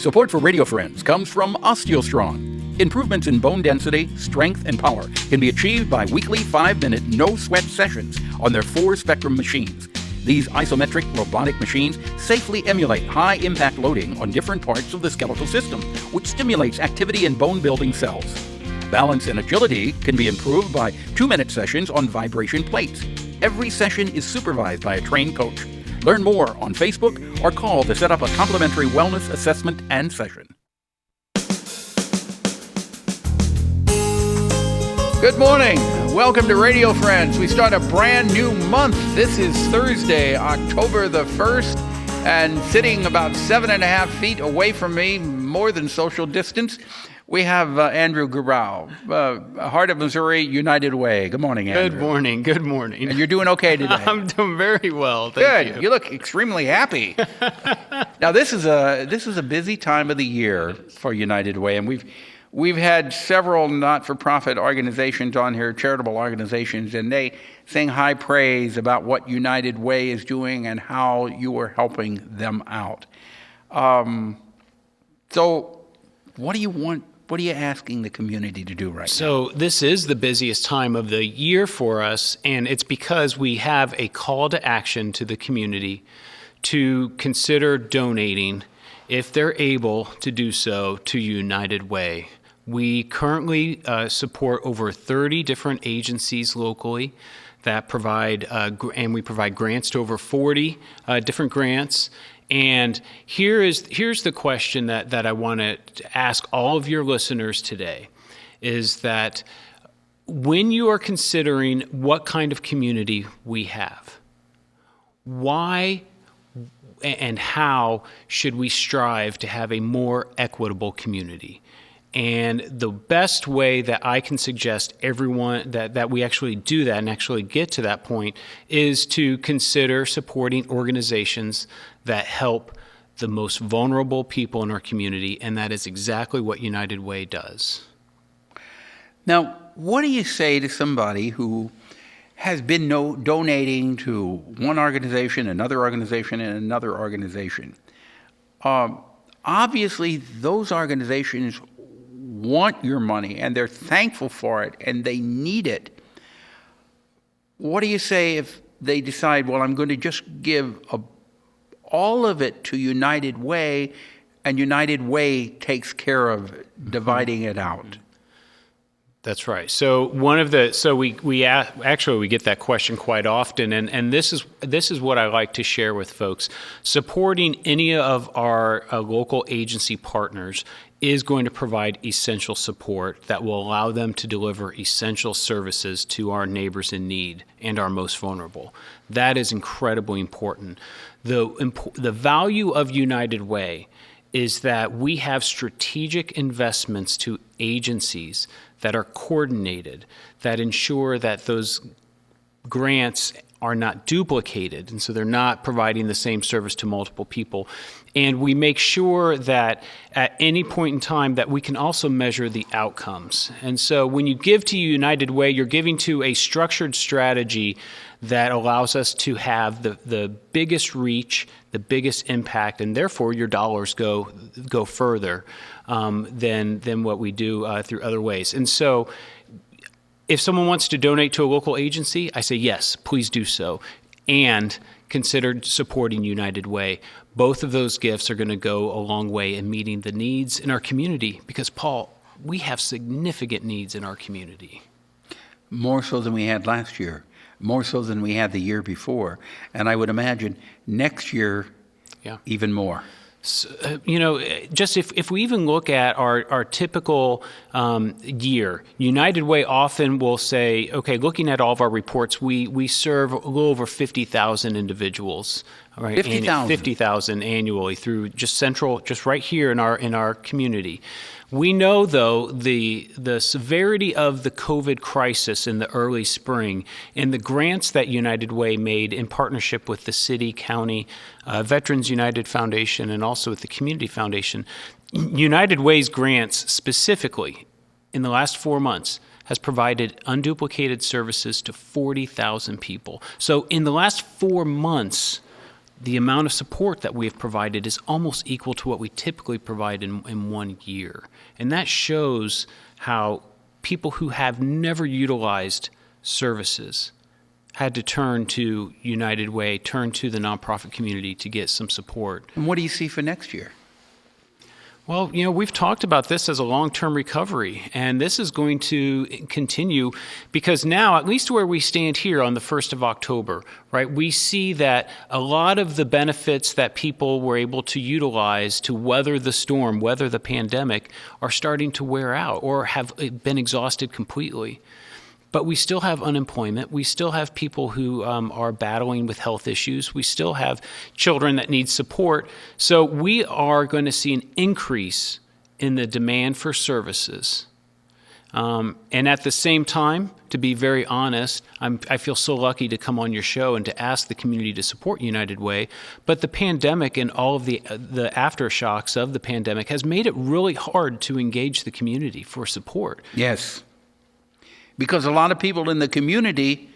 Support for Radio Friends comes from OsteoStrong. Improvements in bone density, strength, and power can be achieved by weekly 5-minute no-sweat sessions on their 4-spectrum machines. These isometric robotic machines safely emulate high-impact loading on different parts of the skeletal system, which stimulates activity in bone-building cells. Balance and agility can be improved by 2-minute sessions on vibration plates. Every session is supervised by a trained coach. Learn more on Facebook or call to set up a complimentary wellness assessment and session. Good morning. Welcome to Radio Friends. We start a brand new month. This is Thursday, October the 1st, and sitting about 7.5 feet away from me, more than social distance, we have Andrew Grabau, Heart of Missouri United Way. Good morning, Andrew. Good morning. Good morning. And you're doing okay today? I'm doing very well. Thank you. Good. You look extremely happy. Now, this is a busy time of the year for United Way, and we've had several not-for-profit organizations on here, charitable organizations, and they sing high praise about what United Way is doing and how you are helping them out. So, what do you want? What are you asking the community to do right now? So this is the busiest time of the year for us, and it's because we have a call to action to the community to consider donating, if they're able to do so, to United Way. We currently support over 30 different agencies locally that provide, and we provide grants to over 40 different grants. And here's the question that I want to ask all of your listeners today, is that when you are considering what kind of community we have, why and how should we strive to have a more equitable community? And the best way that I can suggest everyone that we actually do that and actually get to that point is to consider supporting organizations that help the most vulnerable people in our community, and that is exactly what United Way does. Now, what do you say to somebody who has been donating to one organization, another organization, and another organization? Obviously, those organizations want your money, and they're thankful for it, and they need it. What do you say if they decide, well, I'm going to just give all of it to United Way, and United Way takes care of dividing it out? That's right. So we actually get that question quite often, and this is what I like to share with folks. Supporting any of our local agency partners is going to provide essential support that will allow them to deliver essential services to our neighbors in need and our most vulnerable. That is incredibly important. The value of United Way is that we have strategic investments to agencies that are coordinated, that ensure that those grants are not duplicated, and so they're not providing the same service to multiple people. And we make sure that at any point in time that we can also measure the outcomes. And so when you give to United Way, you're giving to a structured strategy that allows us to have the biggest reach, the biggest impact, and therefore your dollars go further than what we do through other ways. And so if someone wants to donate to a local agency, I say yes, please do so, and consider supporting United Way. Both of those gifts are going to go a long way in meeting the needs in our community, because, Paul, we have significant needs in our community. More so than we had last year, more so than we had the year before, and I would imagine next year even more. So, just if we even look at our typical year, United Way often will say, okay, looking at all of our reports, we serve a little over 50,000 individuals, right? 50,000? 50,000 annually through just right here in our community. We know, though, the severity of the COVID crisis in the early spring and the grants that United Way made in partnership with the city, county, Veterans United Foundation, and also with the Community Foundation. United Way's grants specifically in the last 4 months has provided unduplicated services to 40,000 people. So in the last 4 months, the amount of support that we have provided is almost equal to what we typically provide in 1 year. And that shows how people who have never utilized services had to turn to United Way, turn to the nonprofit community to get some support. And what do you see for next year? Well, we've talked about this as a long-term recovery, and this is going to continue because now, at least where we stand here on the 1st of October, right, we see that a lot of the benefits that people were able to utilize to weather the storm, weather the pandemic, are starting to wear out or have been exhausted completely. But we still have unemployment. We still have people who are battling with health issues. We still have children that need support. So we are going to see an increase in the demand for services. And at the same time, to be very honest, I feel so lucky to come on your show and to ask the community to support United Way. But the pandemic and all of the aftershocks of the pandemic has made it really hard to engage the community for support. Yes. Because a lot of people in the community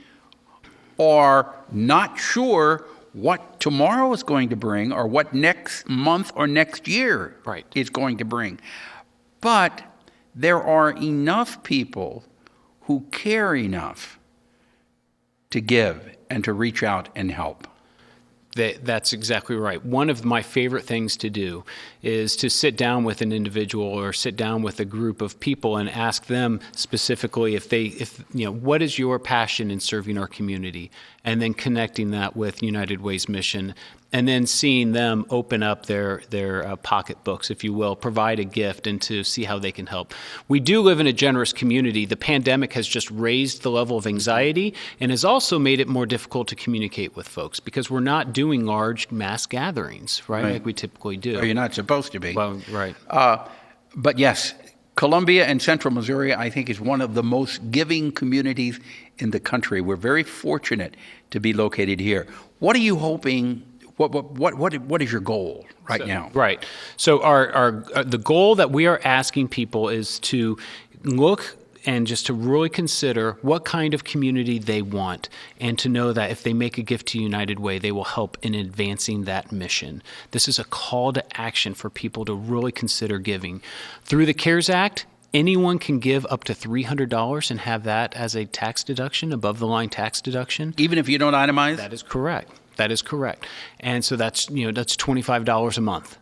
are not sure what tomorrow is going to bring or what next month or next year is going to bring. But there are enough people who care enough to give and to reach out and help. That's exactly right. One of my favorite things to do is to sit down with an individual or sit down with a group of people and ask them specifically what is your passion in serving our community, and then connecting that with United Way's mission, and then seeing them open up their pocketbooks, if you will, provide a gift, and to see how they can help. We do live in a generous community. The pandemic has just raised the level of anxiety and has also made it more difficult to communicate with folks because we're not doing large mass gatherings, right? Like we typically do. Or you're not supposed to be. Well, right. But yes, Columbia and Central Missouri, I think, is one of the most giving communities in the country. We're very fortunate to be located here. What are you hoping? What is your goal now? Right. So our the goal that we are asking people is to look and just to really consider what kind of community they want, and to know that if they make a gift to United Way, they will help in advancing that mission. This is a call to action for people to really consider giving. Through the CARES Act, anyone can give up to $300 and have that as a tax deduction, above the line tax deduction. Even if you don't itemize? That is correct. That is correct. And so that's $25 a month.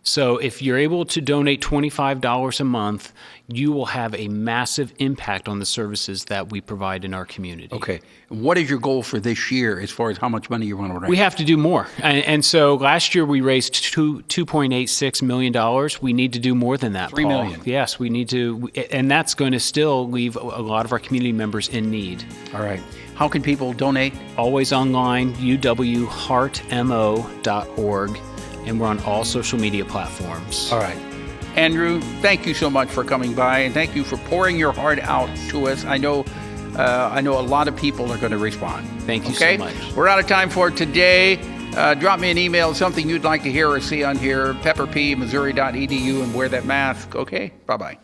So if you're able to donate $25 a month, you will have a massive impact on the services that we provide in our community. Okay. What is your goal for this year as far as how much money you want to raise? We have to do more. And so last year we raised $2.86 million. We need to do more than that, $3 million. Yes, we need to. And that's going to still leave a lot of our community members in need. All right. How can people donate? Always online, uwheartmo.org. And we're on all social media platforms. All right. Andrew, thank you so much for coming by, and thank you for pouring your heart out to us. I know a lot of people are going to respond. Thank you so much. We're out of time for today. Drop me an email, something you'd like to hear or see on here, pepperpmissouri.edu, and wear that mask. Okay? Bye-bye.